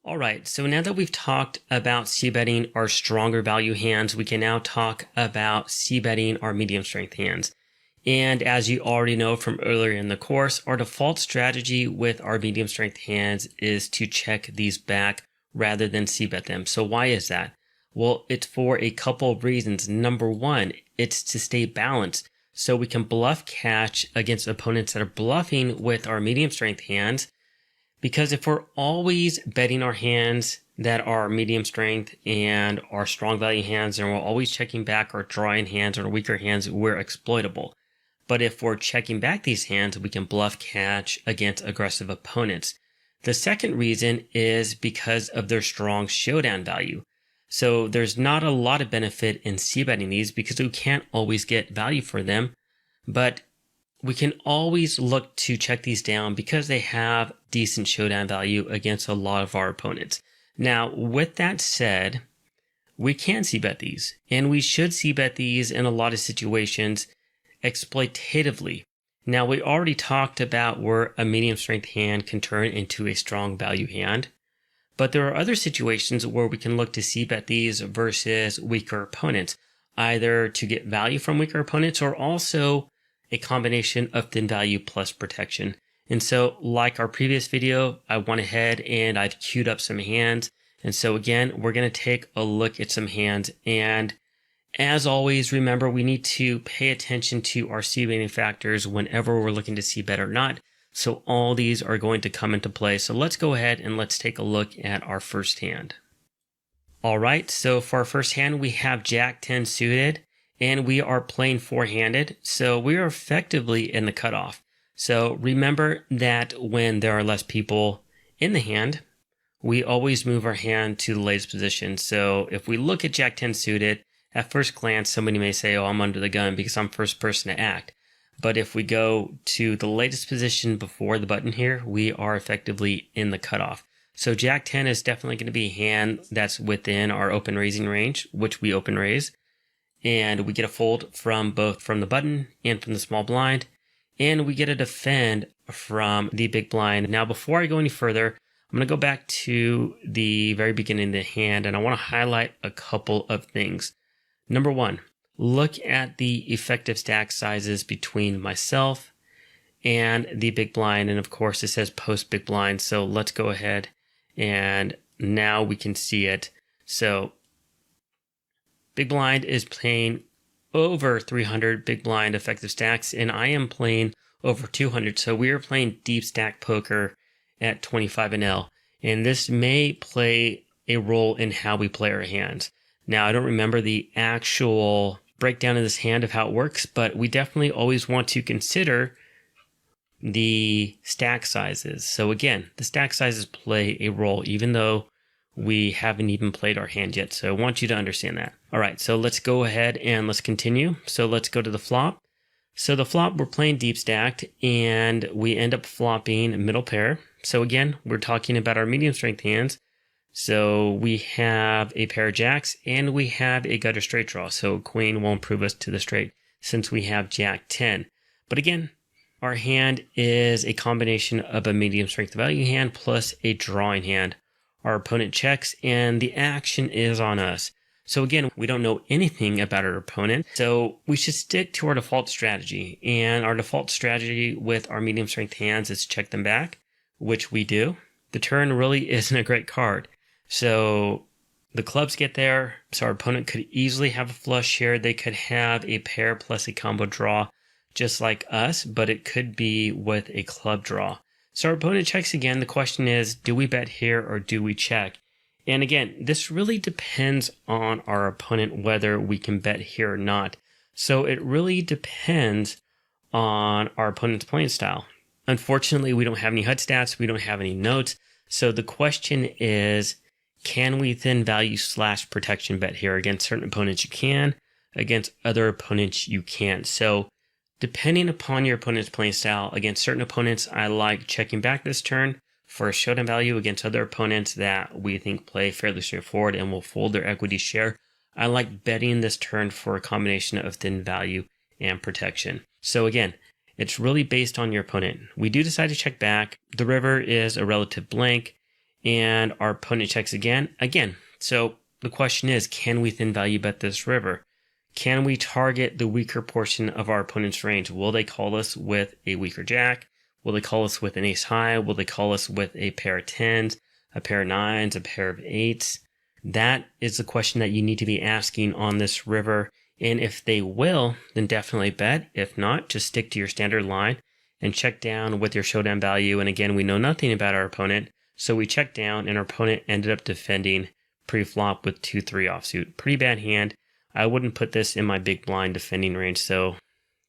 All right, so now that we've talked about c-betting our stronger value hands, we can now talk about c-betting our medium strength hands. And as you already know from earlier in the course, our default strategy with our medium strength hands is to check these back rather than c-bet them. So why is that? Well, it's for a couple of reasons. Number one, it's to stay balanced. So we can bluff catch against opponents that are bluffing with our medium strength hands. Because if we're always betting our hands that are medium strength and our strong value hands, and we're always checking back our drawing hands or weaker hands, we're exploitable. But if we're checking back these hands, we can bluff catch against aggressive opponents. The second reason is because of their strong showdown value. So there's not a lot of benefit in c-betting these because we can't always get value for them. But we can always look to check these down because they have decent showdown value against a lot of our opponents. Now, with that said, we can c-bet these, and we should c-bet these in a lot of situations exploitatively. Now, we already talked about where a medium strength hand can turn into a strong value hand, but there are other situations where we can look to c-bet these versus weaker opponents, either to get value from weaker opponents or also a combination of thin value plus protection. And so like our previous video, I went ahead and I've queued up some hands. And so again, we're going to take a look at some hands. And as always, remember, we need to pay attention to our c-betting factors whenever we're looking to c-bet or not. So all these are going to come into play. So let's go ahead and let's take a look at our first hand. All right, so for our first hand, we have Jack 10 suited. And we are playing four-handed, so we are effectively in the cutoff. So remember that when there are less people in the hand, we always move our hand to the latest position. So if we look at Jack 10 suited, at first glance, somebody may say, oh, I'm under the gun because I'm first person to act. But if we go to the latest position before the button here, we are effectively in the cutoff. So Jack 10 is definitely going to be a hand that's within our open raising range, which we open raise. And we get a fold from both from the button and from the small blind. And we get a defend from the big blind. Now, before I go any further, I'm going to go back to the very beginning of the hand, and I want to highlight a couple of things. Number one, look at the effective stack sizes between myself and the big blind. And of course, it says post big blind. So let's go ahead and now we can see it. So big blind is playing over 300 big blind effective stacks, and I am playing over 200. So we are playing deep stack poker at 25 NL, and this may play a role in how we play our hands. Now, I don't remember the actual breakdown of this hand of how it works, but we definitely always want to consider the stack sizes. So again, the stack sizes play a role, even though we haven't even played our hand yet. So I want you to understand that. All right, so let's go ahead and let's continue. So let's go to the flop. So the flop, we're playing deep stacked, and we end up flopping middle pair. So again, we're talking about our medium strength hands. So we have a pair of jacks, and we have a gutter straight draw. So queen won't prove us to the straight since we have Jack 10. But again, our hand is a combination of a medium strength value hand plus a drawing hand. Our opponent checks, and the action is on us. So again, we don't know anything about our opponent, so we should stick to our default strategy. And our default strategy with our medium strength hands is check them back, which we do. The turn really isn't a great card. So the clubs get there, so our opponent could easily have a flush here. They could have a pair plus a combo draw, just like us, but it could be with a club draw. So our opponent checks again. The question is, do we bet here or do we check? And again, this really depends on our opponent whether we can bet here or not. So it really depends on our opponent's playing style. Unfortunately, we don't have any HUD stats. We don't have any notes. So the question is, can we thin value / protection bet here? Against certain opponents you can, against other opponents you can't. So depending upon your opponent's playing style, against certain opponents, I like checking back this turn for a showdown value. Against other opponents that we think play fairly straightforward and will fold their equity share, I like betting this turn for a combination of thin value and protection. So again, it's really based on your opponent. We do decide to check back. The river is a relative blank, and our opponent checks again. So the question is, can we thin value bet this river? Can we target the weaker portion of our opponent's range? Will they call us with a weaker jack? Will they call us with an ace high? Will they call us with a pair of tens, a pair of nines, a pair of eights? That is the question that you need to be asking on this river. And if they will, then definitely bet. If not, just stick to your standard line and check down with your showdown value. And again, we know nothing about our opponent. So we checked down and our opponent ended up defending pre-flop with 2-3 offsuit. Pretty bad hand. I wouldn't put this in my big blind defending range. So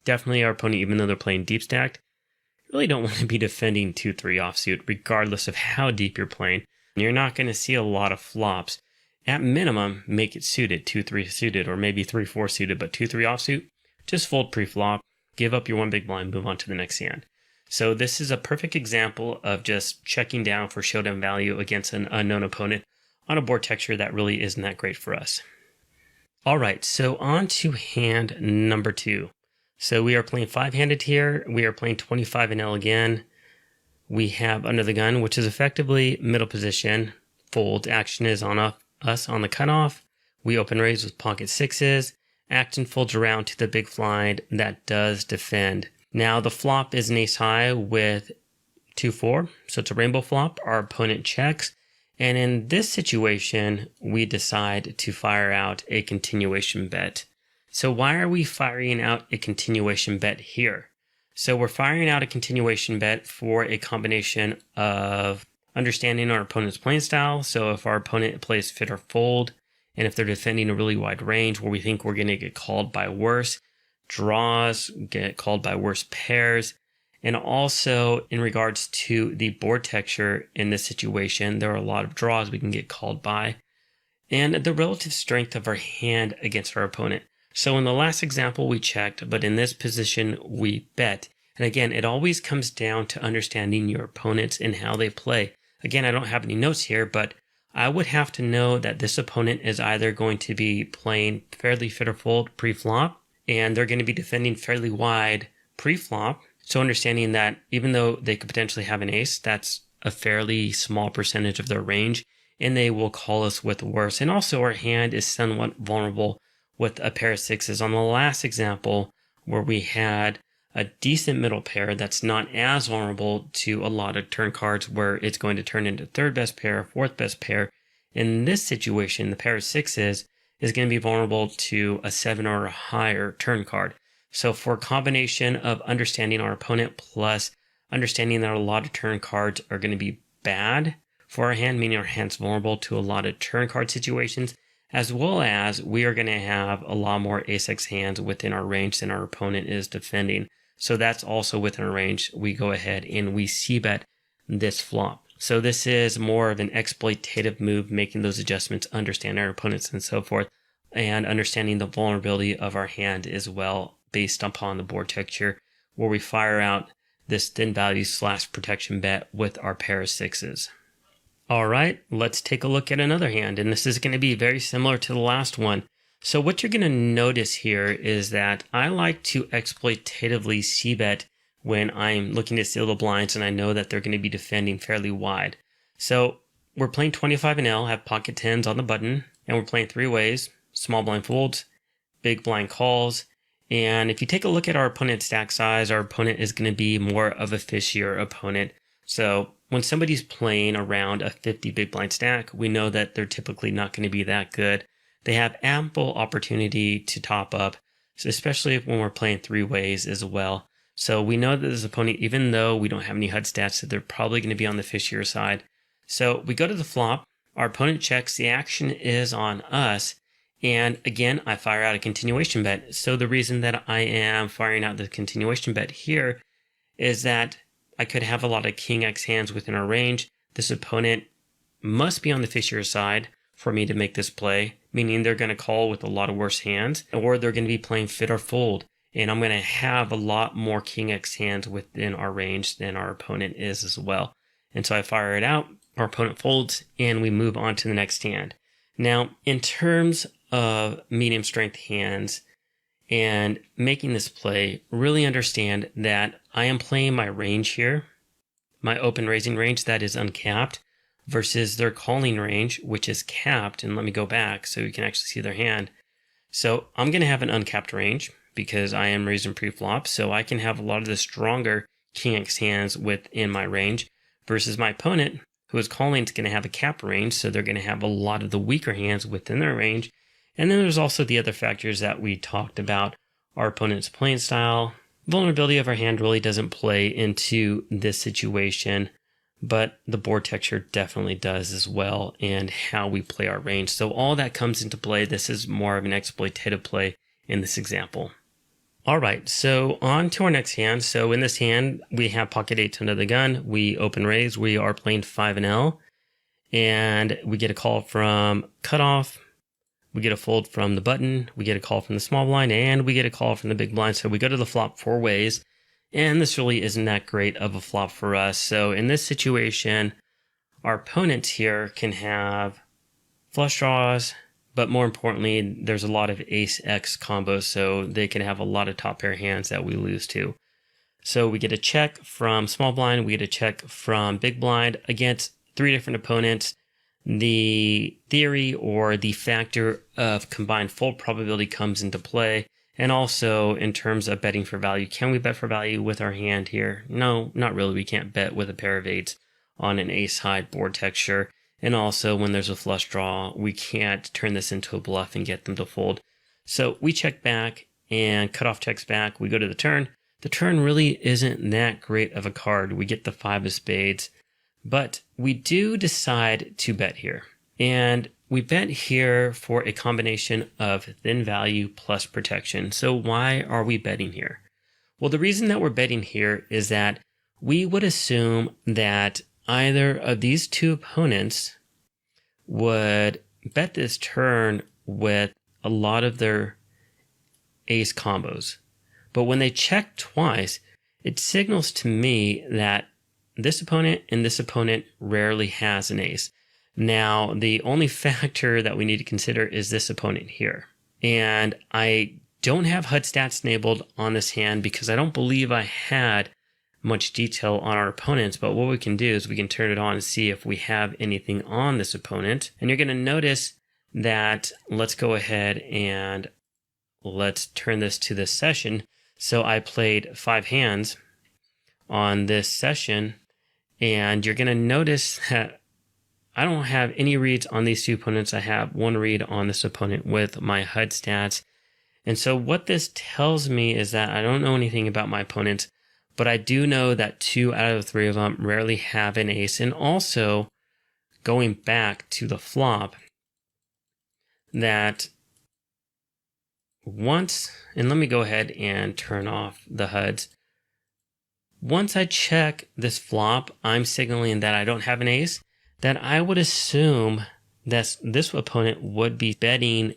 definitely our opponent, even though they're playing deep stacked, really don't want to be defending 2-3 offsuit, regardless of how deep you're playing. You're not going to see a lot of flops. At minimum, make it suited, 2-3 suited, or maybe 3-4 suited, but 2-3 offsuit, just fold pre-flop, give up your one big blind, move on to the next hand. So this is a perfect example of just checking down for showdown value against an unknown opponent on a board texture that really isn't that great for us. All right, so on to hand number 2. So we are playing 5-handed here. We are playing 25 and L again. We have under the gun, which is effectively middle position. Fold action is on us on the cutoff. We open raise with pocket sixes. Action folds around to the big blind that does defend. Now the flop is an ace high with 2-4, so it's a rainbow flop. Our opponent checks. And in this situation, we decide to fire out a continuation bet. So why are we firing out a continuation bet here? So we're firing out a continuation bet for a combination of understanding our opponent's playing style. So if our opponent plays fit or fold, and if they're defending a really wide range where we think we're going to get called by worse draws, get called by worse pairs, and also in regards to the board texture in this situation, there are a lot of draws we can get called by, and the relative strength of our hand against our opponent. So in the last example, we checked, but in this position, we bet. And again, it always comes down to understanding your opponents and how they play. Again, I don't have any notes here, but I would have to know that this opponent is either going to be playing fairly fit or fold pre-flop, and they're going to be defending fairly wide pre-flop. So understanding that even though they could potentially have an ace, that's a fairly small percentage of their range, and they will call us with worse. And also our hand is somewhat vulnerable with a pair of sixes. On the last example, where we had a decent middle pair that's not as vulnerable to a lot of turn cards where it's going to turn into third best pair, fourth best pair. In this situation, the pair of sixes is going to be vulnerable to a 7 or higher turn card. So for a combination of understanding our opponent plus understanding that a lot of turn cards are going to be bad for our hand, meaning our hand's vulnerable to a lot of turn card situations, as well as we are going to have a lot more ace-x hands within our range than our opponent is defending. So that's also within our range. We go ahead and we c-bet this flop. So this is more of an exploitative move, making those adjustments, understand our opponents and so forth, and understanding the vulnerability of our hand as well based upon the board texture, where we fire out this thin value / protection bet with our pair of sixes. All right, let's take a look at another hand, and this is going to be very similar to the last one. So what you're going to notice here is that I like to exploitatively c-bet when I'm looking to seal the blinds and I know that they're going to be defending fairly wide. So we're playing 25 and L, have pocket tens on the button, and we're playing three ways: small blind folds, big blind calls. And if you take a look at our opponent's stack size, our opponent is going to be more of a fishier opponent. So when somebody's playing around a 50 big blind stack, we know that they're typically not going to be that good. They have ample opportunity to top up, especially when we're playing three ways as well. So we know that this opponent, even though we don't have any HUD stats, that they're probably going to be on the fishier side. So we go to the flop, our opponent checks, the action is on us. And again, I fire out a continuation bet. So the reason that I am firing out the continuation bet here is that I could have a lot of king X hands within our range. This opponent must be on the fishier side for me to make this play, meaning they're going to call with a lot of worse hands, or they're going to be playing fit or fold. And I'm going to have a lot more king X hands within our range than our opponent is as well. And so I fire it out, our opponent folds, and we move on to the next hand. Now, in terms of medium strength hands and making this play, really understand that I am playing my range here, my open raising range that is uncapped. versus their calling range, which is capped. And let me go back so you can actually see their hand. So I'm going to have an uncapped range because I am raising pre-flop. So I can have a lot of the stronger King X hands within my range versus my opponent, who is calling, is going to have a cap range. So they're going to have a lot of the weaker hands within their range. And then there's also the other factors that we talked about. Our opponent's playing style. Vulnerability of our hand really doesn't play into this situation, but the board texture definitely does as well, and how we play our range. So all that comes into play. This is more of an exploitative play in this example. All right, so on to our next hand. So in this hand, we have pocket eights under the gun. We open raise. We are playing 5 and L, and we get a call from cutoff. We get a fold from the button, we get a call from the small blind, and we get a call from the big blind. So we go to the flop 4 ways, and this really isn't that great of a flop for us. So in this situation, our opponents here can have flush draws, but more importantly, there's a lot of ace X combos, so they can have a lot of top pair hands that we lose to. So we get a check from small blind, we get a check from big blind against 3 different opponents. The theory or the factor of combined fold probability comes into play. And also in terms of betting for value, can we bet for value with our hand here? No, not really. We can't bet with a pair of eights on an ace high board texture. And also when there's a flush draw, we can't turn this into a bluff and get them to fold. So we check back and cutoff checks back. We go to the turn. The turn really isn't that great of a card. We get the 5 of spades. But we do decide to bet here. And we bet here for a combination of thin value plus protection. So why are we betting here? Well, the reason that we're betting here is that we would assume that either of these 2 opponents would bet this turn with a lot of their ace combos. But when they check twice, it signals to me that this opponent and this opponent rarely has an ace. Now, the only factor that we need to consider is this opponent here. And I don't have HUD stats enabled on this hand because I don't believe I had much detail on our opponents. But what we can do is we can turn it on and see if we have anything on this opponent. And you're going to notice that, let's go ahead and let's turn this to this session. So I played 5 hands on this session. And you're going to notice that I don't have any reads on these 2 opponents. I have 1 read on this opponent with my HUD stats. And so what this tells me is that I don't know anything about my opponents, but I do know that 2 out of 3 of them rarely have an ace. And also, going back to the flop, that once, and let me go ahead and turn off the HUDs. Once I check this flop, I'm signaling that I don't have an ace, that I would assume that this opponent would be betting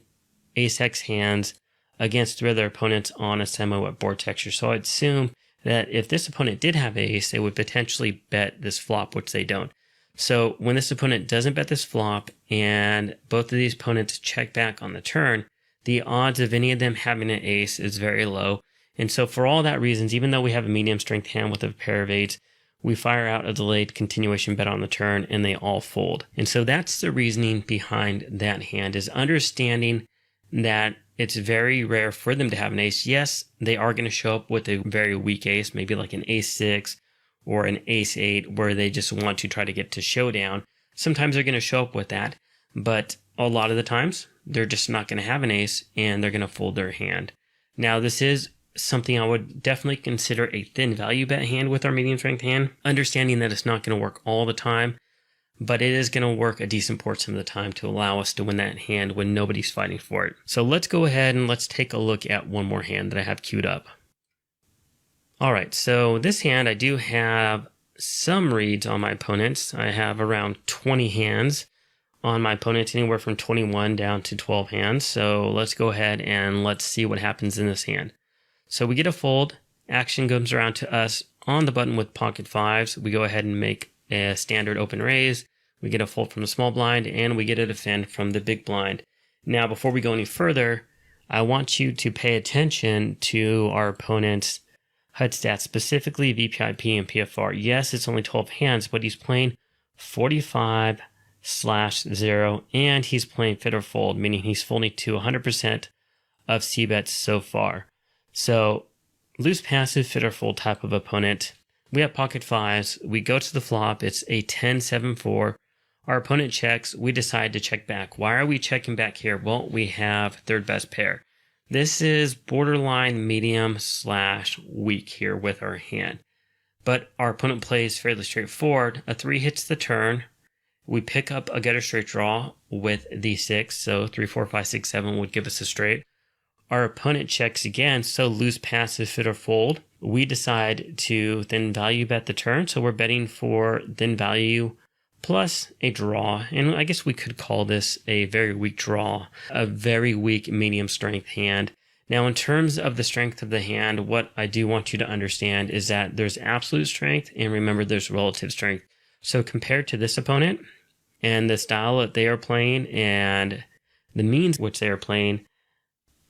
ace X hands against 3 other opponents on a semi-wet board texture. So I'd assume that if this opponent did have ace, they would potentially bet this flop, which they don't. So when this opponent doesn't bet this flop and both of these opponents check back on the turn, the odds of any of them having an ace is very low. And so for all that reasons, even though we have a medium strength hand with a pair of eights, we fire out a delayed continuation bet on the turn and they all fold. And so that's the reasoning behind that hand, is understanding that it's very rare for them to have an ace. Yes, they are going to show up with a very weak ace, maybe like an ace 6 or an ace 8, where they just want to try to get to showdown. Sometimes they're going to show up with that, but a lot of the times they're just not going to have an ace and they're going to fold their hand. Now, this is something I would definitely consider a thin value bet hand with our medium strength hand, understanding that it's not going to work all the time, but it is going to work a decent portion of the time to allow us to win that hand when nobody's fighting for it. So let's go ahead and let's take a look at one more hand that I have queued up. All right, so this hand, I do have some reads on my opponents. I have around 20 hands on my opponents, anywhere from 21 down to 12 hands. So let's go ahead and let's see what happens in this hand. So we get a fold, action comes around to us on the button with pocket 5s. We go ahead and make a standard open raise. We get a fold from the small blind and we get a defend from the big blind. Now, before we go any further, I want you to pay attention to our opponent's HUD stats, specifically VPIP and PFR. Yes, it's only 12 hands, but he's playing 45/0, and he's playing fit or fold, meaning he's folding to 100% of c-bets so far. So loose passive fit or fold type of opponent. We have pocket fives. We go to the flop. It's a 10-7-4. Our opponent checks. We decide to check back. Why are we checking back here? Well, we have third best pair. This is borderline medium/weak here with our hand. But our opponent plays fairly straightforward. A 3 hits the turn. We pick up a gutter straight draw with the 6. So 3, 4, 5, 6, 7 would give us a straight. Our opponent checks again. So loose passive fit or fold. We decide to thin value bet the turn. So we're betting for thin value plus a draw. And I guess we could call this a very weak draw, a very weak medium strength hand. Now, in terms of the strength of the hand, what I do want you to understand is that there's absolute strength, and remember there's relative strength. So compared to this opponent and the style that they are playing and the means which they are playing,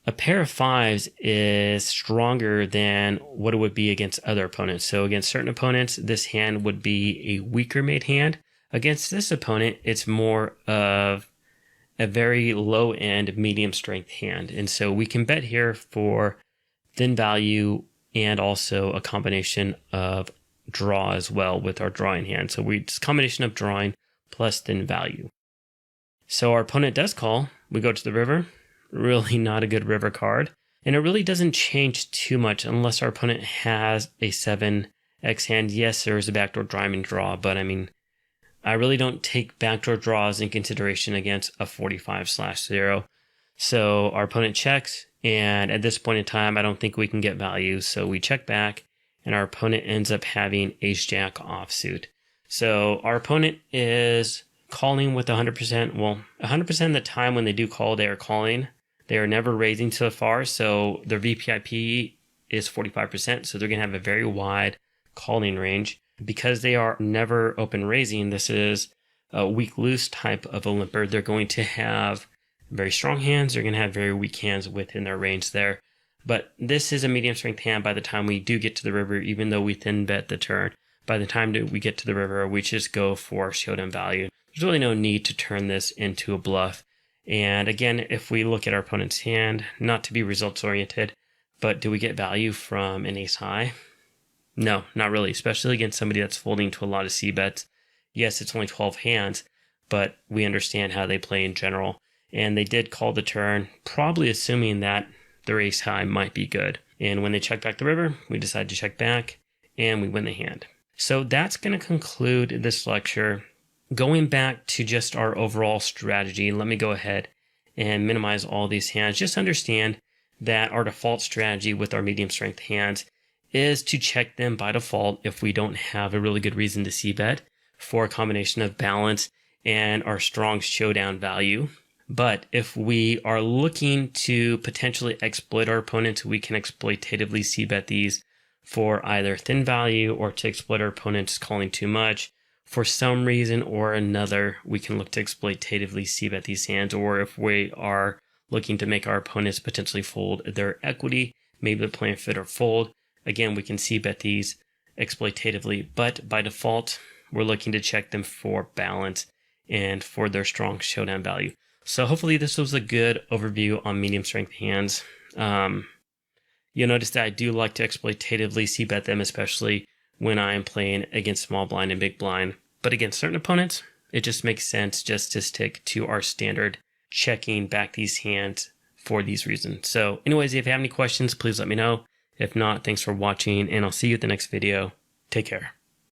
a pair of fives is stronger than what it would be against other opponents. So against certain opponents, this hand would be a weaker made hand. Against this opponent, it's more of a very low-end medium strength hand. And so we can bet here for thin value and also a combination of draw as well with our drawing hand. So it's a combination of drawing plus thin value. So our opponent does call. We go to the river. Really not a good river card. And it really doesn't change too much unless our opponent has a 7x hand. Yes, there is a backdoor diamond draw, but I mean, I really don't take backdoor draws in consideration against a 45/0. So our opponent checks, and at this point in time, I don't think we can get value. So we check back, and our opponent ends up having ace-jack offsuit. So our opponent is calling with 100%. Well, 100% of the time when they do call, they are calling. They are never raising so far. So their VPIP is 45%. So they're going to have a very wide calling range. Because they are never open raising, this is a weak loose type of a limper. They're going to have very strong hands. They're going to have very weak hands within their range there. But this is a medium strength hand by the time we do get to the river, even though we thin bet the turn. By the time we get to the river, we just go for showdown value. There's really no need to turn this into a bluff. And again, if we look at our opponent's hand, not to be results oriented, but do we get value from an ace high? No, not really, especially against somebody that's folding to a lot of c-bets. Yes, it's only 12 hands, but we understand how they play in general. And they did call the turn, probably assuming that their ace high might be good. And when they check back the river, we decide to check back, and we win the hand. So that's going to conclude this lecture. Going back to just our overall strategy, let me go ahead and minimize all these hands. Just understand that our default strategy with our medium strength hands is to check them by default if we don't have a really good reason to c-bet for a combination of balance and our strong showdown value. But if we are looking to potentially exploit our opponents, we can exploitatively c-bet these for either thin value or to exploit our opponents calling too much. For some reason or another, we can look to exploitatively c-bet these hands, or if we are looking to make our opponents potentially fold their equity, maybe they're playing fit or fold. Again, we can c-bet these exploitatively, but by default, we're looking to check them for balance and for their strong showdown value. So hopefully this was a good overview on medium strength hands. You'll notice that I do like to exploitatively c-bet them, especially when I'm playing against small blind and big blind. But against certain opponents, it just makes sense just to stick to our standard checking back these hands for these reasons. So anyways, if you have any questions, please let me know. If not, thanks for watching, and I'll see you at the next video. Take care.